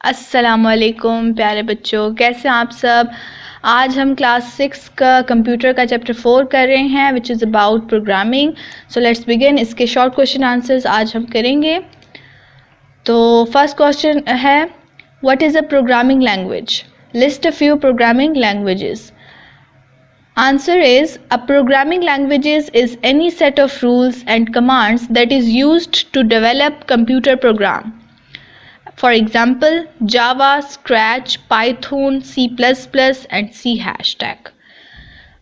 अस्सलामुअलैकुम प्यारे बच्चों, कैसे हैं आप सब। आज हम क्लास 6 का कंप्यूटर का चैप्टर 4 कर रहे हैं which is about programming. So let's begin. इसके शॉर्ट क्वेश्चन आंसर्स आज हम करेंगे। तो फर्स्ट क्वेश्चन है, what is a programming language? List a few programming languages. Answer is, a programming languages is any set of rules and commands that is used to develop computer program. For example, Java, Scratch, Python, C++ and C#.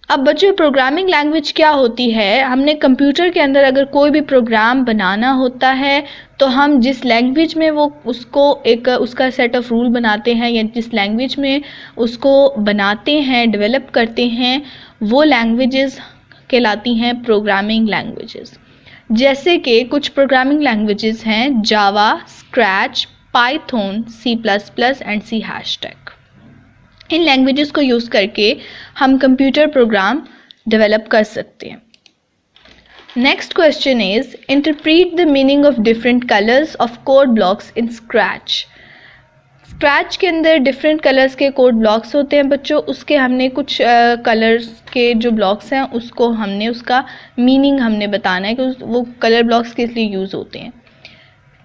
अब बच्चों, programming language क्या होती है? हमने computer के अंदर अगर कोई भी प्रोग्राम बनाना होता है तो हम जिस लैंग्वेज में वो उसका सेट ऑफ रूल बनाते हैं या जिस लैंग्वेज में उसको बनाते हैं, डेवलप करते हैं, वो लैंग्वेजेस कहलाती हैं प्रोग्रामिंग लैंग्वेजेस। जैसे कि कुछ प्रोग्रामिंग लैंग्वेजेस हैं Java, Scratch, Python, C++ and C#। इन लैंग्वेजेस को यूज़ करके हम कंप्यूटर प्रोग्राम डेवलप कर सकते हैं। Next question is, interpret the meaning of different colours of code blocks in Scratch. Scratch के अंदर डिफरेंट कलर्स के कोड ब्लॉक्स होते हैं बच्चों। उसके हमने कुछ कलर्स के जो ब्लॉक्स हैं उसको उसका मीनिंग हमने बताना है कि वो कलर ब्लॉक्स किस लिए यूज़ होते हैं।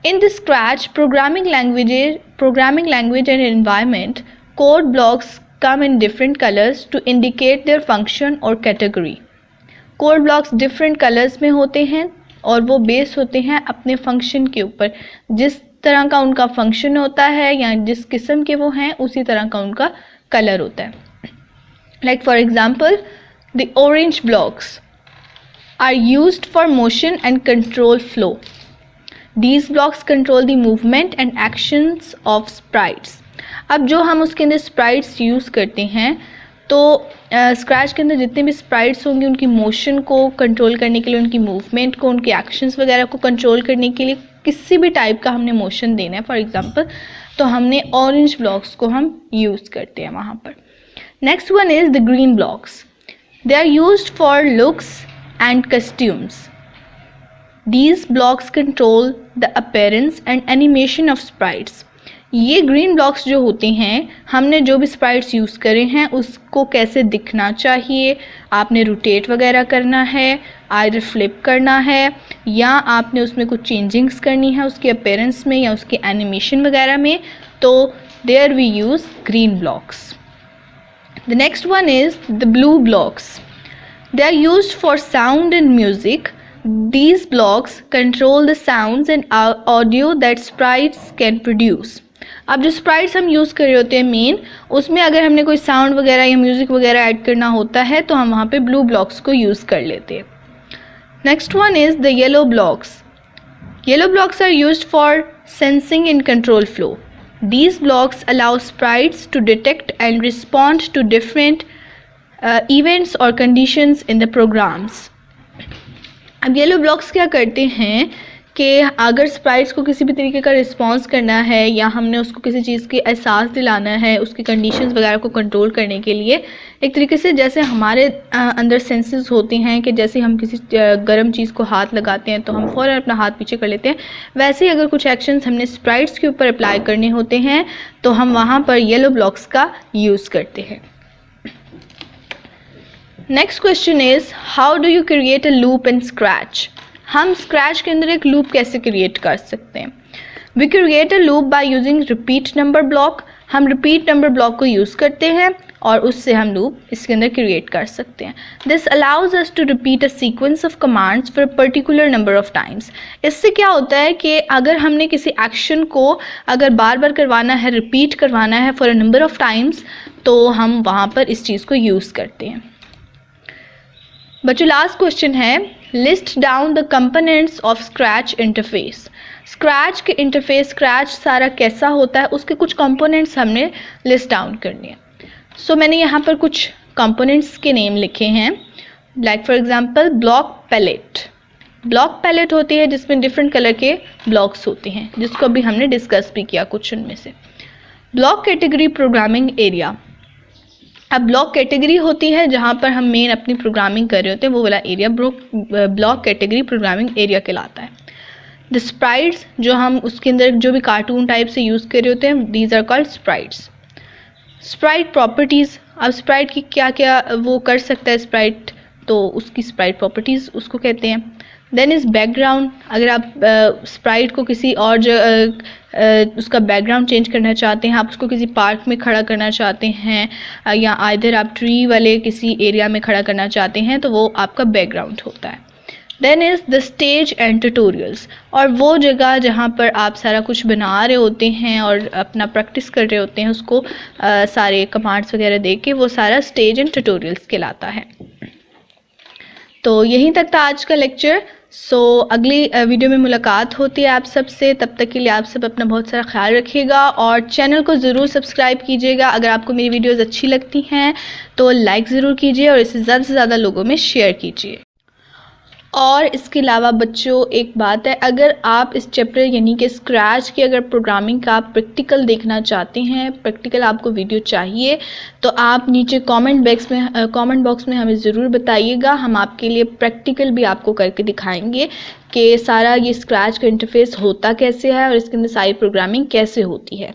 In the Scratch programming language and environment, code blocks come in different colors to indicate their function or category. Code blocks different colors में होते हैं और वो बेस होते हैं अपने फंक्शन के ऊपर। जिस तरह का उनका फंक्शन होता है या जिस किस्म के वो हैं उसी तरह का उनका कलर होता है। Like for example, the orange blocks are used for motion and control flow. These blocks control the movement and actions of sprites. अब जो हम उसके अंदर sprites यूज़ करते हैं तो स्क्रैच के अंदर जितने भी sprites होंगे उनकी मोशन को कंट्रोल करने के लिए, उनकी मूवमेंट को, उनके एक्शंस वगैरह को कंट्रोल करने के लिए किसी भी टाइप का हमने मोशन देना है फॉर एग्जांपल, तो हमने ऑरेंज ब्लॉक्स को हम यूज़ करते हैं वहाँ पर। Next one is the green blocks. They are used for looks and costumes. These blocks control the appearance and animation of sprites. ये ग्रीन ब्लॉक्स जो होते हैं, हमने जो भी स्प्राइट्स यूज़ करे हैं उसको कैसे दिखना चाहिए, आपने रोटेट वगैरह करना है, आइदर फ्लिप करना है या आपने उसमें कुछ चेंजिंग्स करनी है उसके अपीयरेंस में या उसके एनिमेशन वगैरह में, तो there we use green blocks. The next one is the blue blocks. They are used for sound and music. These blocks control the sounds and audio that sprites can produce. अब जो sprites हम use कर रहे होते हैं main, उसमें अगर हमने कोई साउंड वगैरह या म्यूज़िक वगैरह ऐड करना होता है तो हम वहाँ पे ब्लू ब्लॉक्स को यूज़ कर लेते हैं। Next one is the yellow blocks. Yellow blocks are used for sensing and control flow. These blocks allow sprites to detect and respond to different events or conditions in the programs. अब yellow blocks क्या करते हैं कि अगर sprites को किसी भी तरीके का रिस्पांस करना है या हमने उसको किसी चीज़ की एहसास दिलाना है, उसकी कंडीशंस वगैरह को कंट्रोल करने के लिए, एक तरीके से जैसे हमारे अंदर सेंसेस होते हैं कि जैसे हम किसी गर्म चीज़ को हाथ लगाते हैं तो हम फ़ौरन अपना हाथ पीछे कर लेते हैं, वैसे ही अगर कुछ एक्शंस हमने स्प्राइट्स के ऊपर अप्लाई करने होते हैं तो हम वहाँ पर येलो ब्लॉक्स का यूज़ करते हैं। Next question is, how do you create a loop in Scratch? हम स्क्रैच के अंदर एक लूप कैसे क्रिएट कर सकते हैं? We create a loop by using repeat number block. हम रिपीट नंबर ब्लॉक को यूज़ करते हैं और उससे हम लूप इसके अंदर क्रिएट कर सकते हैं। This allows us to repeat a sequence of commands for a particular number of times. इससे क्या होता है कि अगर हमने किसी एक्शन को अगर बार बार करवाना है, रिपीट करवाना है for a number of times, तो हम वहाँ पर इस चीज़ को यूज़ करते हैं। बच्चों, लास्ट क्वेश्चन है, list down the components of scratch interface. Scratch के इंटरफेस, स्क्रैच सारा कैसा होता है, उसके कुछ कंपोनेंट्स हमने लिस्ट डाउन करने हैं। सो मैंने यहाँ पर कुछ कंपोनेंट्स के नेम लिखे हैं। Like for example, block palette. Block palette होती है जिसमें डिफरेंट कलर के ब्लॉक्स होते हैं, जिसको अभी हमने डिस्कस भी किया कुछ उनमें से। Block category programming area. अब ब्लॉक कैटेगरी होती है जहाँ पर हम मेन अपनी प्रोग्रामिंग कर रहे होते हैं, वो वाला area block category programming area कहलाता है। द स्प्राइट्स, जो हम उसके अंदर जो भी कार्टून टाइप से यूज़ कर रहे होते हैं, these are called sprites. Sprite properties, अब स्प्राइट की क्या क्या वो कर सकता है स्प्राइट, तो उसकी स्प्राइट प्रॉपर्टीज़ उसको कहते हैं। देन इज़ बैकग्राउंड, अगर आप स्प्राइट को किसी और उसका बैकग्राउंड चेंज करना चाहते हैं, आप उसको किसी पार्क में खड़ा करना चाहते हैं या आइदर आप ट्री वाले किसी एरिया में खड़ा करना चाहते हैं, तो वो आपका बैकग्राउंड होता है। Then is the stage and tutorials, और वो जगह जहाँ पर आप सारा कुछ बना रहे होते हैं और अपना प्रैक्टिस कर रहे होते हैं, उसको सारे कमांड्स वगैरह दे के, वो सारा स्टेज एंड ट्यूटोरियल्स कहलाता है। तो यहीं तक था आज का लेक्चर। सो अगली वीडियो में मुलाकात होती है आप सब से। तब तक के लिए आप सब अपना बहुत सारा ख्याल रखिएगा और चैनल को ज़रूर सब्सक्राइब कीजिएगा। अगर आपको मेरी वीडियोज़ अच्छी लगती हैं तो लाइक ज़रूर कीजिए और इसे ज़्यादा से ज़्यादा लोगों में शेयर कीजिए। और इसके अलावा बच्चों एक बात है, अगर आप इस चैप्टर यानी कि स्क्रैच की अगर प्रोग्रामिंग का आप प्रैक्टिकल देखना चाहते हैं, प्रैक्टिकल आपको वीडियो चाहिए, तो आप नीचे कमेंट बॉक्स में हमें ज़रूर बताइएगा। हम आपके लिए प्रैक्टिकल भी आपको करके दिखाएंगे कि सारा ये स्क्रैच का इंटरफेस होता कैसे है और इसके अंदर सारी प्रोग्रामिंग कैसे होती है।